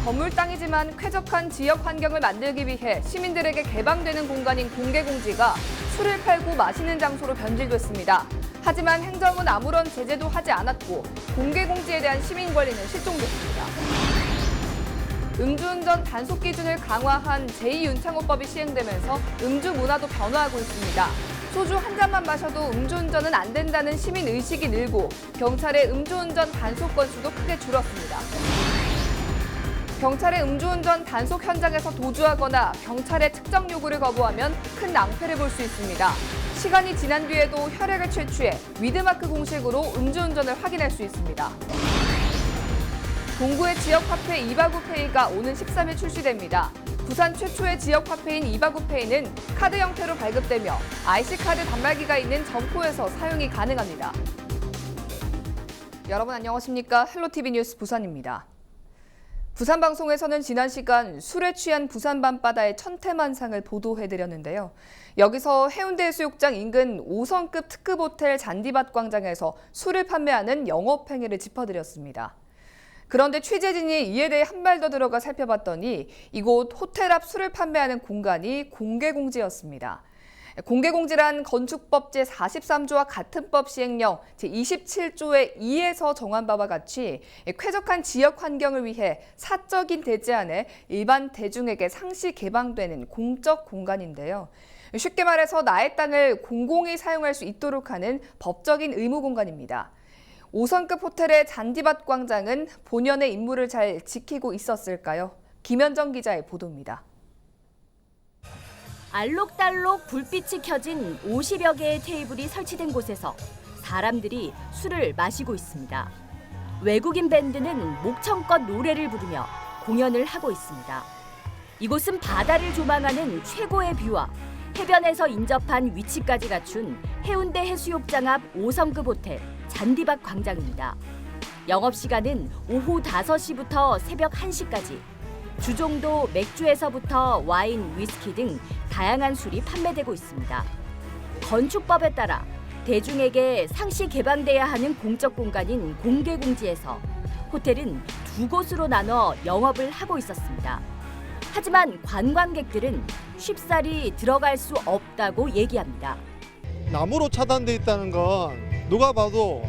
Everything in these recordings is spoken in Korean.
건물 땅이지만 쾌적한 지역 환경을 만들기 위해 시민들에게 개방되는 공간인 공개공지가 술을 팔고 마시는 장소로 변질됐습니다. 하지만 행정은 아무런 제재도 하지 않았고 공개공지에 대한 시민 권리는 실종됐습니다. 음주운전 단속 기준을 강화한 제2윤창호법이 시행되면서 음주 문화도 변화하고 있습니다. 소주 한 잔만 마셔도 음주운전은 안 된다는 시민의식이 늘고 경찰의 음주운전 단속 건수도 크게 줄었습니다. 경찰의 음주운전 단속 현장에서 도주하거나 경찰의 측정 요구를 거부하면 큰 낭패를 볼 수 있습니다. 시간이 지난 뒤에도 혈액을 채취해 위드마크 공식으로 음주운전을 확인할 수 있습니다. 동구의 지역화폐 이바구페이가 오는 13일 출시됩니다. 부산 최초의 지역화폐인 이바구페이는 카드 형태로 발급되며 IC카드 단말기가 있는 점포에서 사용이 가능합니다. 여러분 안녕하십니까? 헬로티비 뉴스 부산입니다. 부산방송에서는 지난 시간 술에 취한 부산 밤바다의 천태만상을 보도해드렸는데요. 여기서 해운대해수욕장 인근 5성급 특급 호텔 잔디밭 광장에서 술을 판매하는 영업행위를 짚어드렸습니다. 그런데 취재진이 이에 대해 한 발 더 들어가 살펴봤더니 이곳 호텔 앞 술을 판매하는 공간이 공개공지였습니다. 공개공지란 건축법 제43조와 같은 법 시행령 제27조의 2에서 정한 바와 같이 쾌적한 지역 환경을 위해 사적인 대제안에 일반 대중에게 상시 개방되는 공적 공간인데요. 쉽게 말해서 나의 땅을 공공이 사용할 수 있도록 하는 법적인 의무 공간입니다. 5성급 호텔의 잔디밭 광장은 본연의 임무를 잘 지키고 있었을까요? 김현정 기자의 보도입니다. 알록달록 불빛이 켜진 50여 개의 테이블이 설치된 곳에서 사람들이 술을 마시고 있습니다. 외국인 밴드는 목청껏 노래를 부르며 공연을 하고 있습니다. 이곳은 바다를 조망하는 최고의 뷰와 해변에서 인접한 위치까지 갖춘 해운대 해수욕장 앞 5성급 호텔 잔디밭 광장입니다. 영업시간은 오후 5시부터 새벽 1시까지. 주종도 맥주에서부터 와인, 위스키 등 다양한 술이 판매되고 있습니다. 건축법에 따라 대중에게 상시 개방돼야 하는 공적 공간인 공개공지에서 호텔은 두 곳으로 나눠 영업을 하고 있었습니다. 하지만 관광객들은 쉽사리 들어갈 수 없다고 얘기합니다. 나무로 차단돼 있다는 건 누가 봐도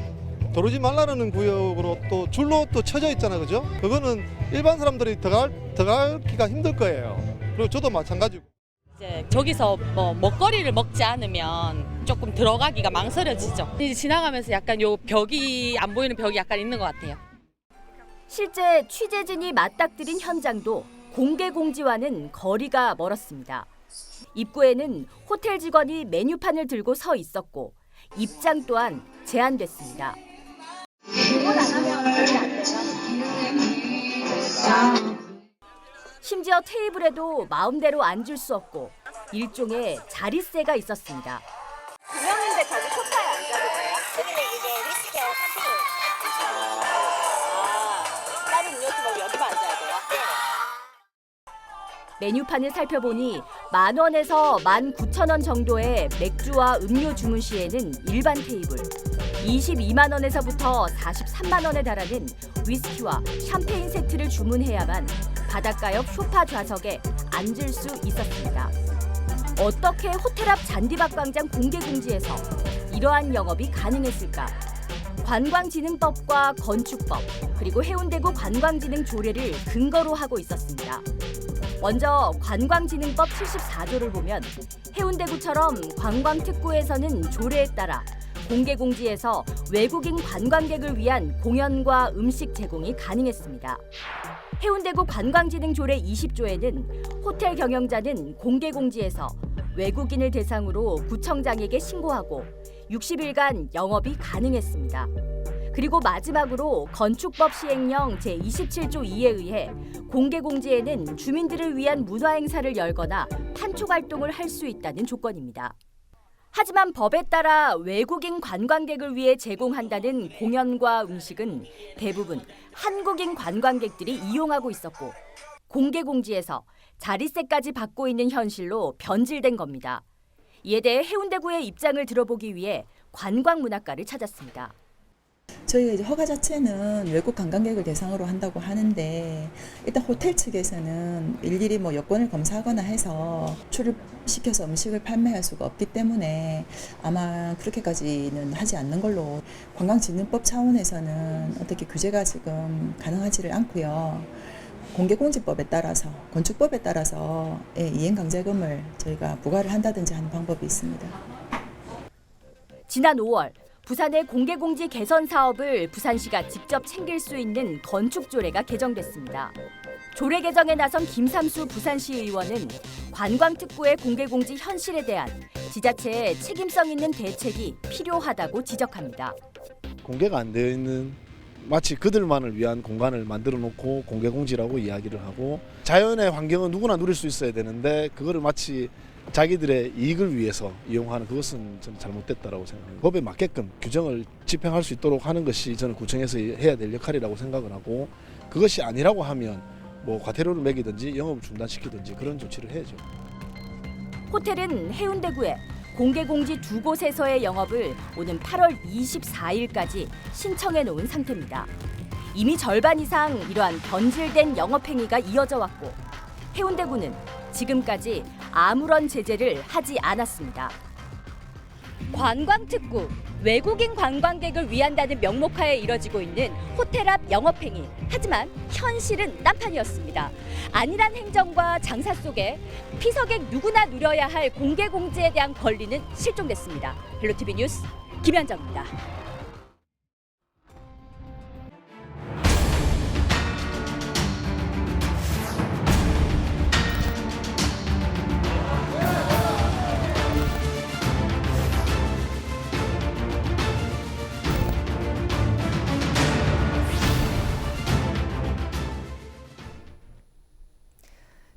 들어오지 말라는 구역으로 또 줄로 또 쳐져 있잖아, 그죠? 그거는 일반 사람들이 들어가기가 힘들 거예요. 그리고 저도 마찬가지고. 이제 저기서 뭐 먹거리를 먹지 않으면 조금 들어가기가 망설여지죠. 이제 지나가면서 약간 요 벽이 안 보이는 벽이 약간 있는 것 같아요. 실제 취재진이 맞닥뜨린 현장도 공개공지와는 거리가 멀었습니다. 입구에는 호텔 직원이 메뉴판을 들고 서 있었고 입장 또한 제한됐습니다. 심지어 테이블에도 마음대로 앉을 수 없고 일종의 자리세가 있었습니다. 두 명인데 저기 소파에 앉아도 돼요? 여기는 이제 위스키하고 샴페인. 다른 음료수 먹으면 여기만 앉아야 돼요? 메뉴판을 살펴보니 10,000원에서 19,000원 정도의 맥주와 음료 주문 시에는 일반 테이블, 22만 원에서부터 43만 원에 달하는 위스키와 샴페인 세트를 주문해야만 바닷가 옆 소파 좌석에 앉을 수 있었습니다. 어떻게 호텔 앞 잔디밭 광장 공개공지에서 이러한 영업이 가능했을까? 관광진흥법과 건축법, 그리고 해운대구 관광진흥 조례를 근거로 하고 있었습니다. 먼저 관광진흥법 74조를 보면 해운대구처럼 관광특구에서는 조례에 따라 공개공지에서 외국인 관광객을 위한 공연과 음식 제공이 가능했습니다. 해운대구 관광진흥조례 20조에는 호텔 경영자는 공개공지에서 외국인을 대상으로 구청장에게 신고하고 60일간 영업이 가능했습니다. 그리고 마지막으로 건축법 시행령 제27조 2에 의해 공개공지에는 주민들을 위한 문화행사를 열거나 판촉활동을 할 수 있다는 조건입니다. 하지만 법에 따라 외국인 관광객을 위해 제공한다는 공연과 음식은 대부분 한국인 관광객들이 이용하고 있었고 공개공지에서 자리세까지 받고 있는 현실로 변질된 겁니다. 이에 대해 해운대구의 입장을 들어보기 위해 관광문학가를 찾았습니다. 저희가 이제 허가 자체는 외국 관광객을 대상으로 한다고 하는데 일단 호텔 측에서는 일일이 뭐 여권을 검사하거나 해서 출입시켜서 음식을 판매할 수가 없기 때문에 아마 그렇게까지는 하지 않는 걸로 관광진흥법 차원에서는 어떻게 규제가 지금 가능하지를 않고요. 공개공지법에 따라서 건축법에 따라서 이행강제금을 저희가 부과를 한다든지 하는 방법이 있습니다. 지난 5월 부산의 공개공지 개선 사업을 부산시가 직접 챙길 수 있는 건축조례가 개정됐습니다. 조례 개정에 나선 김삼수 부산시 의원은 관광특구의 공개공지 현실에 대한 지자체의 책임성 있는 대책이 필요하다고 지적합니다. 공개가 안 되어 있는 마치 그들만을 위한 공간을 만들어 놓고 공개공지라고 이야기를 하고 자연의 환경은 누구나 누릴 수 있어야 되는데 그거를 마치 자기들의 이익을 위해서 이용하는 그것은 저는 잘못됐다라고 생각합니다. 법에 맞게끔 규정을 집행할 수 있도록 하는 것이 저는 구청에서 해야 될 역할이라고 생각을 하고 그것이 아니라고 하면 뭐 과태료를 매기든지 영업을 중단시키든지 그런 조치를 해야죠. 호텔은 해운대구에 공개공지 2곳에서의 영업을 오는 8월 24일까지 신청해 놓은 상태입니다. 이미 절반 이상 이러한 변질된 영업행위가 이어져 왔고 해운대구는 지금까지 아무런 제재를 하지 않았습니다. 관광특구, 외국인 관광객을 위한다는 명목하에 이뤄지고 있는 호텔 앞 영업행위. 하지만 현실은 딴판이었습니다. 안일한 행정과 장사 속에 피서객 누구나 누려야 할 공개공지에 대한 권리는 실종됐습니다. 헬로티비 뉴스 김현정입니다.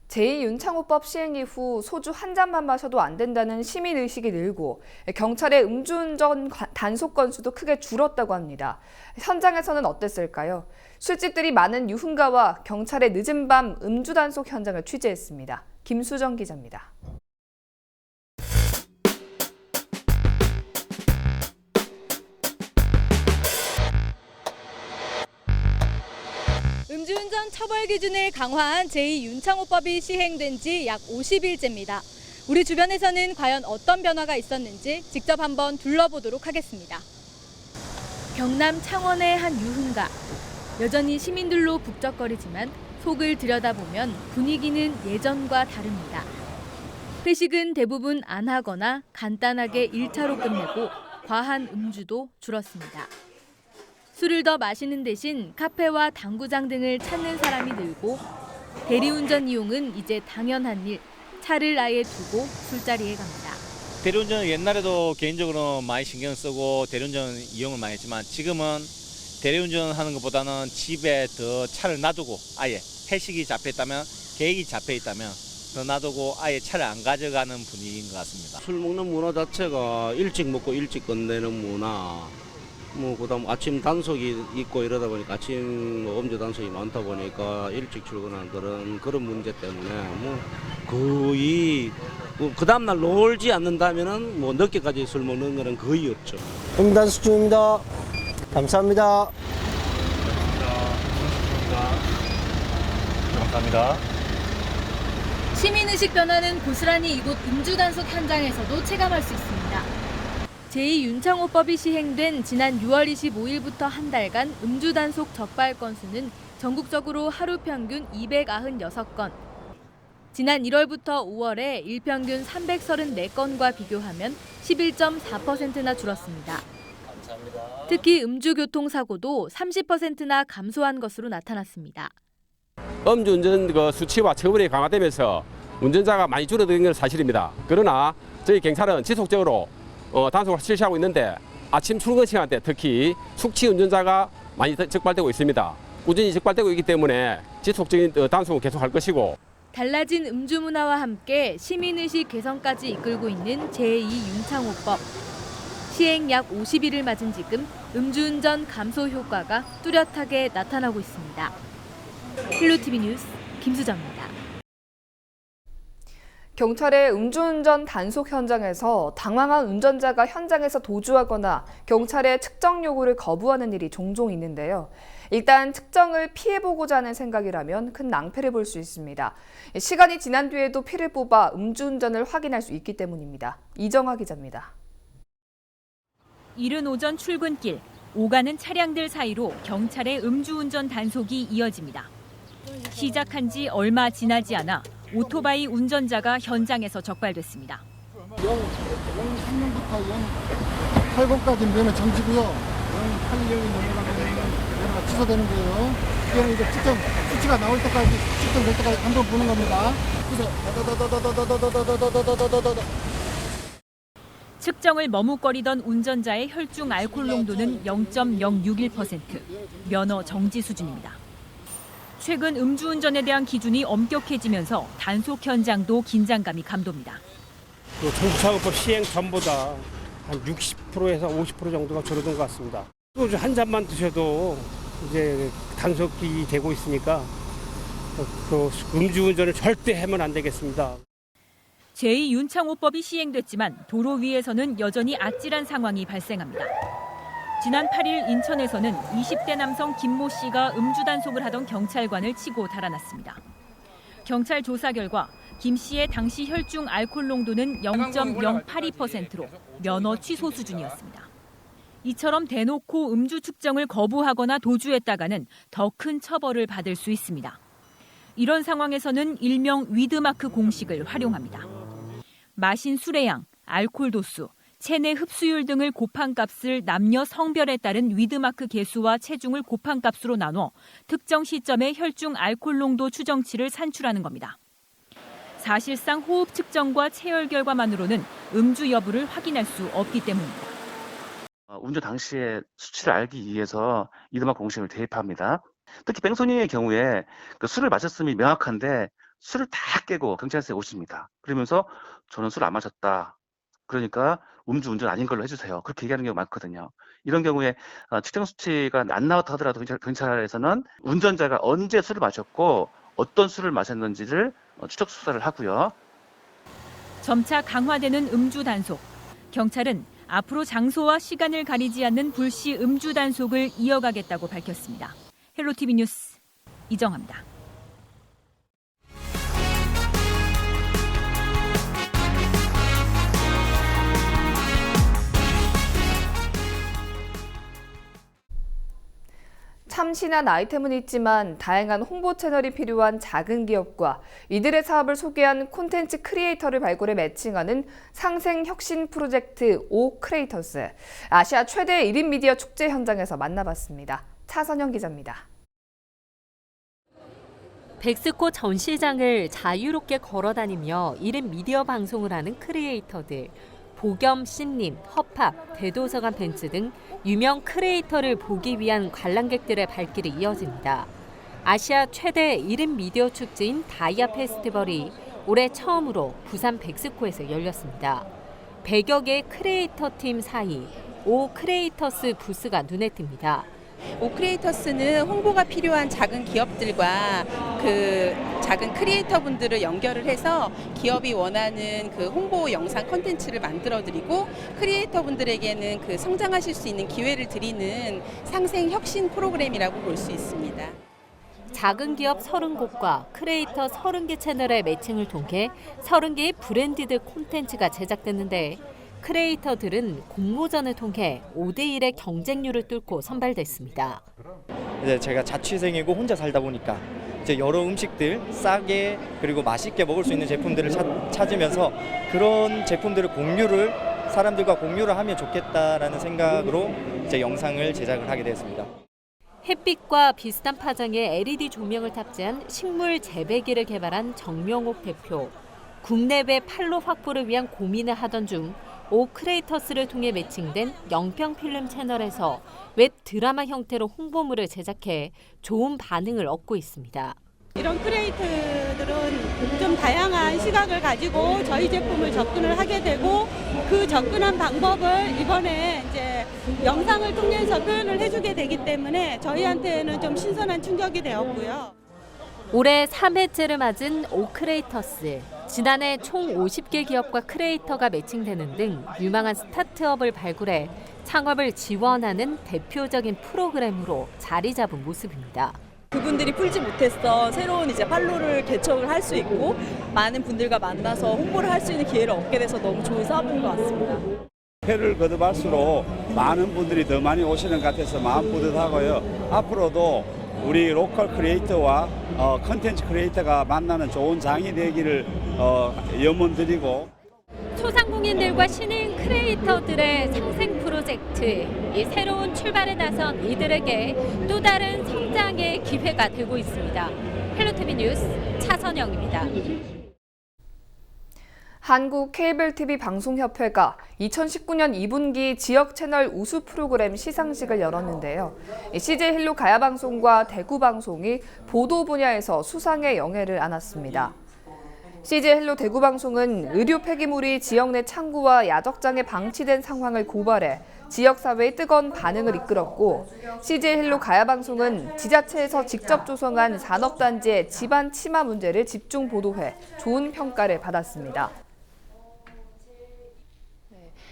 제2윤창호법 시행 이후 소주 한 잔만 마셔도 안 된다는 시민의식이 늘고 경찰의 음주운전 단속 건수도 크게 줄었다고 합니다. 현장에서는 어땠을까요? 술집들이 많은 유흥가와 경찰의 늦은 밤 음주 단속 현장을 취재했습니다. 김수정 기자입니다. 음주운전 처벌 기준을 강화한 제2윤창호법이 시행된 지 약 50일째입니다. 우리 주변에서는 과연 어떤 변화가 있었는지 직접 한번 둘러보도록 하겠습니다. 경남 창원의 한 유흥가. 여전히 시민들로 북적거리지만 속을 들여다보면 분위기는 예전과 다릅니다. 회식은 대부분 안 하거나 간단하게 1차로 끝내고 과한 음주도 줄었습니다. 술을 더 마시는 대신 카페와 당구장 등을 찾는 사람이 늘고 대리운전 이용은 이제 당연한 일, 차를 아예 두고 술자리에 갑니다. 대리운전은 옛날에도 개인적으로 많이 신경 쓰고 대리운전 이용을 많이 했지만 지금은 대리운전 하는 것보다는 집에 더 차를 놔두고 아예 회식이 잡혀있다면 계획이 잡혀있다면 더 놔두고 아예 차를 안 가져가는 분위기인 것 같습니다. 술 먹는 문화 자체가 일찍 먹고 일찍 끝내는 문화, 그다음 아침 단속이 있고 이러다 보니까 아침 음주 단속이 많다 보니까 일찍 출근하는 그런 문제 때문에 거의 그 다음날 놀지 않는다면은 늦게까지 술 먹는 거는 거의 없죠. 음단속 중입니다. 감사합니다. 감사합니다. 시민의식 변화는 고스란히 이곳 음주 단속 현장에서도 체감할 수 있습니다. 제2윤창호법이 시행된 지난 6월 25일부터 한 달간 음주 단속 적발 건수는 전국적으로 하루 평균 296건. 지난 1월부터 5월에 일평균 334건과 비교하면 11.4%나 줄었습니다. 특히 음주교통사고도 30%나 감소한 것으로 나타났습니다. 음주운전 수치와 처벌이 강화되면서 운전자가 많이 줄어든 건 사실입니다. 그러나 저희 경찰은 지속적으로 단속을 실시하고 있는데 아침 출근 시간대 특히 숙취 운전자가 많이 적발되고 있습니다. 꾸준히 적발되고 있기 때문에 지속적인 단속을 계속할 것이고 달라진 음주 문화와 함께 시민의식 개선까지 이끌고 있는 제2윤창호법. 시행 약 50일을 맞은 지금 음주운전 감소 효과가 뚜렷하게 나타나고 있습니다. 헬로티비 뉴스 김수정입니다. 경찰의 음주운전 단속 현장에서 당황한 운전자가 현장에서 도주하거나 경찰의 측정 요구를 거부하는 일이 종종 있는데요. 일단 측정을 피해보고자 하는 생각이라면 큰 낭패를 볼 수 있습니다. 시간이 지난 뒤에도 피를 뽑아 음주운전을 확인할 수 있기 때문입니다. 이정화 기자입니다. 이른 오전 출근길, 오가는 차량들 사이로 경찰의 음주운전 단속이 이어집니다. 시작한 지 얼마 지나지 않아 오토바이 운전자가 현장에서 적발됐습니다. 03년부터 080까지 면허 정지고요. 086이 넘어가면 면허가 취소되는 거예요. 이거는 이제 측정 수치가 나올 때까지 측정될 때까지 한번 보는 겁니다. 그래서 측정을 머뭇거리던 운전자의 혈중 알코올 농도는 0.061%, 면허 정지 수준입니다. 최근 음주운전에 대한 기준이 엄격해지면서 단속 현장도 긴장감이 감돕니다. 정부사고법 시행 전보다 한 60%에서 50% 정도가 줄어든 것 같습니다. 소주 한 잔만 드셔도 이제 단속이 되고 있으니까 그 음주운전을 절대 하면 안 되겠습니다. 제2윤창호법이 시행됐지만 도로 위에서는 여전히 아찔한 상황이 발생합니다. 지난 8일 인천에서는 20대 남성 김모 씨가 음주 단속을 하던 경찰관을 치고 달아났습니다. 경찰 조사 결과 김 씨의 당시 혈중 알코올 농도는 0.082%로 면허 취소 수준이었습니다. 이처럼 대놓고 음주 측정을 거부하거나 도주했다가는 더 큰 처벌을 받을 수 있습니다. 이런 상황에서는 일명 위드마크 공식을 활용합니다. 마신 술의 양, 알코올 도수, 체내 흡수율 등을 곱한 값을 남녀 성별에 따른 위드마크 계수와 체중을 곱한 값으로 나눠 특정 시점의 혈중 알코올 농도 추정치를 산출하는 겁니다. 사실상 호흡 측정과 체열 결과만으로는 음주 여부를 확인할 수 없기 때문입니다. 운전 당시에 수치를 알기 위해서 위드마크 공식을 대입합니다. 특히 뺑소니의 경우에 그 술을 마셨음이 명확한데 술을 다 깨고 경찰서에 오십니다. 그러면서 저는 술 안 마셨다. 그러니까 음주운전 아닌 걸로 해주세요. 그렇게 얘기하는 경우가 많거든요. 이런 경우에 측정 수치가 안 나왔다 하더라도 경찰에서는 운전자가 언제 술을 마셨고 어떤 술을 마셨는지를 추적 수사를 하고요. 점차 강화되는 음주 단속. 경찰은 앞으로 장소와 시간을 가리지 않는 불시 음주 단속을 이어가겠다고 밝혔습니다. 헬로티비 뉴스 이정화입니다. 참신한 아이템은 있지만 다양한 홍보 채널이 필요한 작은 기업과 이들의 사업을 소개한 콘텐츠 크리에이터를 발굴해 매칭하는 상생혁신 프로젝트 오크레이터스. 아시아 최대 1인 미디어 축제 현장에서 만나봤습니다. 차선영 기자입니다. 백스코 전시장을 자유롭게 걸어다니며 1인 미디어 방송을 하는 크리에이터들. 보겸, 신님, 허팝, 대도서관 벤츠 등 유명 크리에이터를 보기 위한 관람객들의 발길이 이어집니다. 아시아 최대 1인 미디어 축제인 다이아 페스티벌이 올해 처음으로 부산 백스코에서 열렸습니다. 100여 개의 크리에이터 팀 사이 오 크리에이터스 부스가 눈에 띕니다. 오크리에이터스는 홍보가 필요한 작은 기업들과 그 작은 크리에이터 분들을 연결을 해서 기업이 원하는 그 홍보 영상 콘텐츠를 만들어드리고 크리에이터 분들에게는 그 성장하실 수 있는 기회를 드리는 상생 혁신 프로그램이라고 볼 수 있습니다. 작은 기업 30곳과 크리에이터 30개 채널의 매칭을 통해 30개의 브랜디드 콘텐츠가 제작됐는데 크리에이터들은 공모전을 통해 5대1의 경쟁률을 뚫고 선발됐습니다. 이제 제가 자취생이고 혼자 살다 보니까 이제 여러 음식들 싸게 그리고 맛있게 먹을 수 있는 제품들을 찾으면서 그런 제품들을 사람들과 공유를 하면 좋겠다라는 생각으로 이제 영상을 제작을 하게 되었습니다. 햇빛과 비슷한 파장의 LED 조명을 탑재한 식물 재배기를 개발한 정명옥 대표. 국내외 판로 확보를 위한 고민을 하던 중 오 크리에이터스를 통해 매칭된 영평 필름 채널에서 웹 드라마 형태로 홍보물을 제작해 좋은 반응을 얻고 있습니다. 이런 크리에이터들은 좀 다양한 시각을 가지고 저희 제품을 접근을 하게 되고 그 접근한 방법을 이번에 이제 영상을 통해서 표현을 해주게 되기 때문에 저희한테는 좀 신선한 충격이 되었고요. 올해 3회째를 맞은 오 크리에이터스. 지난해 총 50개 기업과 크리에이터가 매칭되는 등 유망한 스타트업을 발굴해 창업을 지원하는 대표적인 프로그램으로 자리 잡은 모습입니다. 그분들이 풀지 못했던 새로운 이제 판로를 개척을 할 수 있고 많은 분들과 만나서 홍보를 할 수 있는 기회를 얻게 돼서 너무 좋은 사업인 것 같습니다. 회를 거듭할수록 많은 분들이 더 많이 오시는 것 같아서 마음 뿌듯하고요. 앞으로도 우리 로컬 크리에이터와 컨텐츠 크리에이터가 만나는 좋은 장이 되기를 염원드리고, 소상공인들과 신인 크리에이터들의 상생 프로젝트, 이 새로운 출발에 나선 이들에게 또 다른 성장의 기회가 되고 있습니다. 헬로티비 뉴스 차선영입니다. 한국 케이블 TV 방송협회가 2019년 2분기 지역 채널 우수 프로그램 시상식을 열었는데요. CJ 헬로 가야방송과 대구방송이 보도 분야에서 수상의 영예를 안았습니다. CJ 헬로 대구방송은 의료 폐기물이 지역 내 창구와 야적장에 방치된 상황을 고발해 지역사회의 뜨거운 반응을 이끌었고, CJ 헬로 가야방송은 지자체에서 직접 조성한 산업단지의 집안 침하 문제를 집중 보도해 좋은 평가를 받았습니다.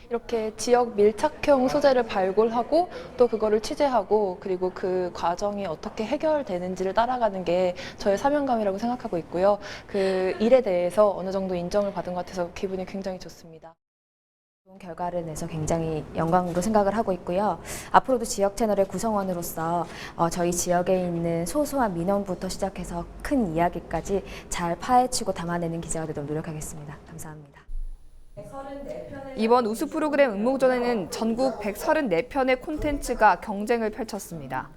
이렇게 지역 밀착형 소재를 발굴하고 또 그거를 취재하고 그리고 그 과정이 어떻게 해결되는지를 따라가는 게 저의 사명감이라고 생각하고 있고요. 그 일에 대해서 어느 정도 인정을 받은 것 같아서 기분이 굉장히 좋습니다. 좋은 결과를 내서 굉장히 영광으로 생각을 하고 있고요. 앞으로도 지역 채널의 구성원으로서 저희 지역에 있는 소소한 민원부터 시작해서 큰 이야기까지 잘 파헤치고 담아내는 기자가 되도록 노력하겠습니다. 감사합니다. 이번 우수 프로그램 응모전에는 전국 134편의 콘텐츠가 경쟁을 펼쳤습니다.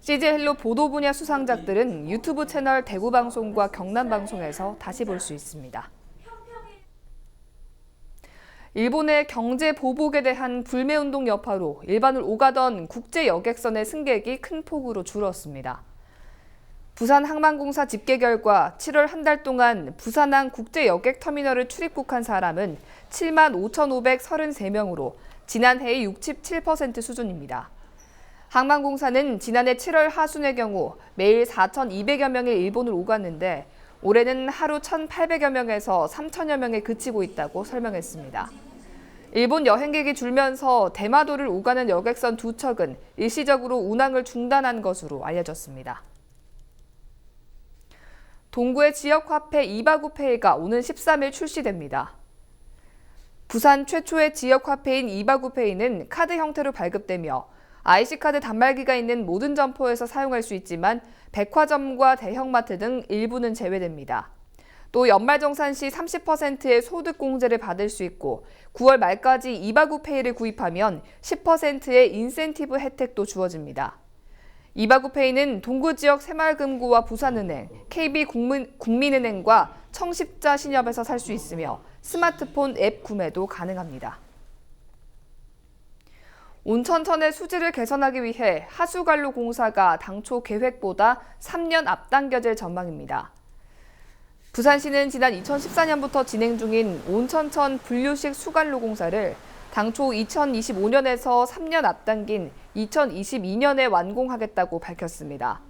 CJ 헬로 보도 분야 수상작들은 유튜브 채널 대구방송과 경남방송에서 다시 볼 수 있습니다. 일본의 경제 보복에 대한 불매운동 여파로 일반을 오가던 국제 여객선의 승객이 큰 폭으로 줄었습니다. 부산항만공사 집계 결과 7월 한 달 동안 부산항 국제여객터미널을 출입국한 사람은 7만 5,533명으로 지난해의 67% 수준입니다. 항만공사는 지난해 7월 하순의 경우 매일 4,200여 명의 일본을 오갔는데 올해는 하루 1,800여 명에서 3,000여 명에 그치고 있다고 설명했습니다. 일본 여행객이 줄면서 대마도를 오가는 여객선 2척은 일시적으로 운항을 중단한 것으로 알려졌습니다. 동구의 지역화폐 이바구페이가 오는 13일 출시됩니다. 부산 최초의 지역화폐인 이바구페이는 카드 형태로 발급되며 IC카드 단말기가 있는 모든 점포에서 사용할 수 있지만 백화점과 대형마트 등 일부는 제외됩니다. 또 연말정산 시 30%의 소득공제를 받을 수 있고 9월 말까지 이바구페이를 구입하면 10%의 인센티브 혜택도 주어집니다. 이바구페이는 동구 지역 새마을금고와 부산은행, KB국민은행과 청십자신협에서 살 수 있으며 스마트폰 앱 구매도 가능합니다. 온천천의 수질을 개선하기 위해 하수관로공사가 당초 계획보다 3년 앞당겨질 전망입니다. 부산시는 지난 2014년부터 진행 중인 온천천 분류식 수관로 공사를 당초 2025년에서 3년 앞당긴 2022년에 완공하겠다고 밝혔습니다.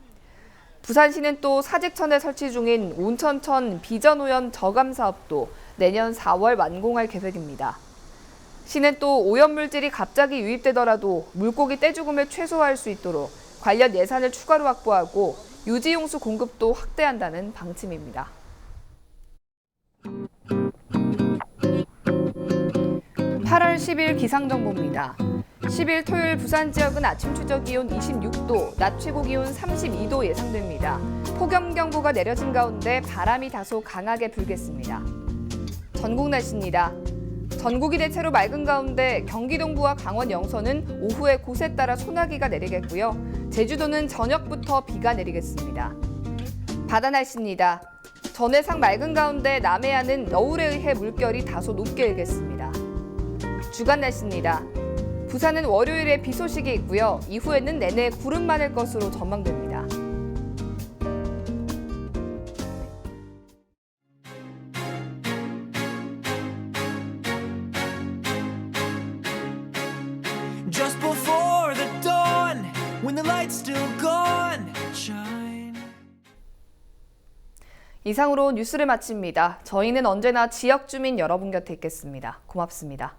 부산시는 또 사직천에 설치 중인 온천천 비전오염 저감 사업도 내년 4월 완공할 계획입니다. 시는 또 오염물질이 갑자기 유입되더라도 물고기 떼죽음을 최소화할 수 있도록 관련 예산을 추가로 확보하고 유지용수 공급도 확대한다는 방침입니다. 8월 10일 기상정보입니다. 10일 토요일 부산 지역은 아침 최저 기온 26도, 낮 최고 기온 32도 예상됩니다. 폭염경보가 내려진 가운데 바람이 다소 강하게 불겠습니다. 전국 날씨입니다. 전국이 대체로 맑은 가운데 경기 동부와 강원 영서는 오후에 곳에 따라 소나기가 내리겠고요. 제주도는 저녁부터 비가 내리겠습니다. 바다 날씨입니다. 전해상 맑은 가운데 남해안은 너울에 의해 물결이 다소 높게 일겠습니다. 주간 날씨입니다. 부산은 월요일에 비 소식이 있고요. 이후에는 내내 구름 많을 것으로 전망됩니다. Just before the dawn, when the light's still gone, shine. 이상으로 뉴스를 마칩니다. 저희는 언제나 지역 주민 여러분 곁에 있겠습니다. 고맙습니다.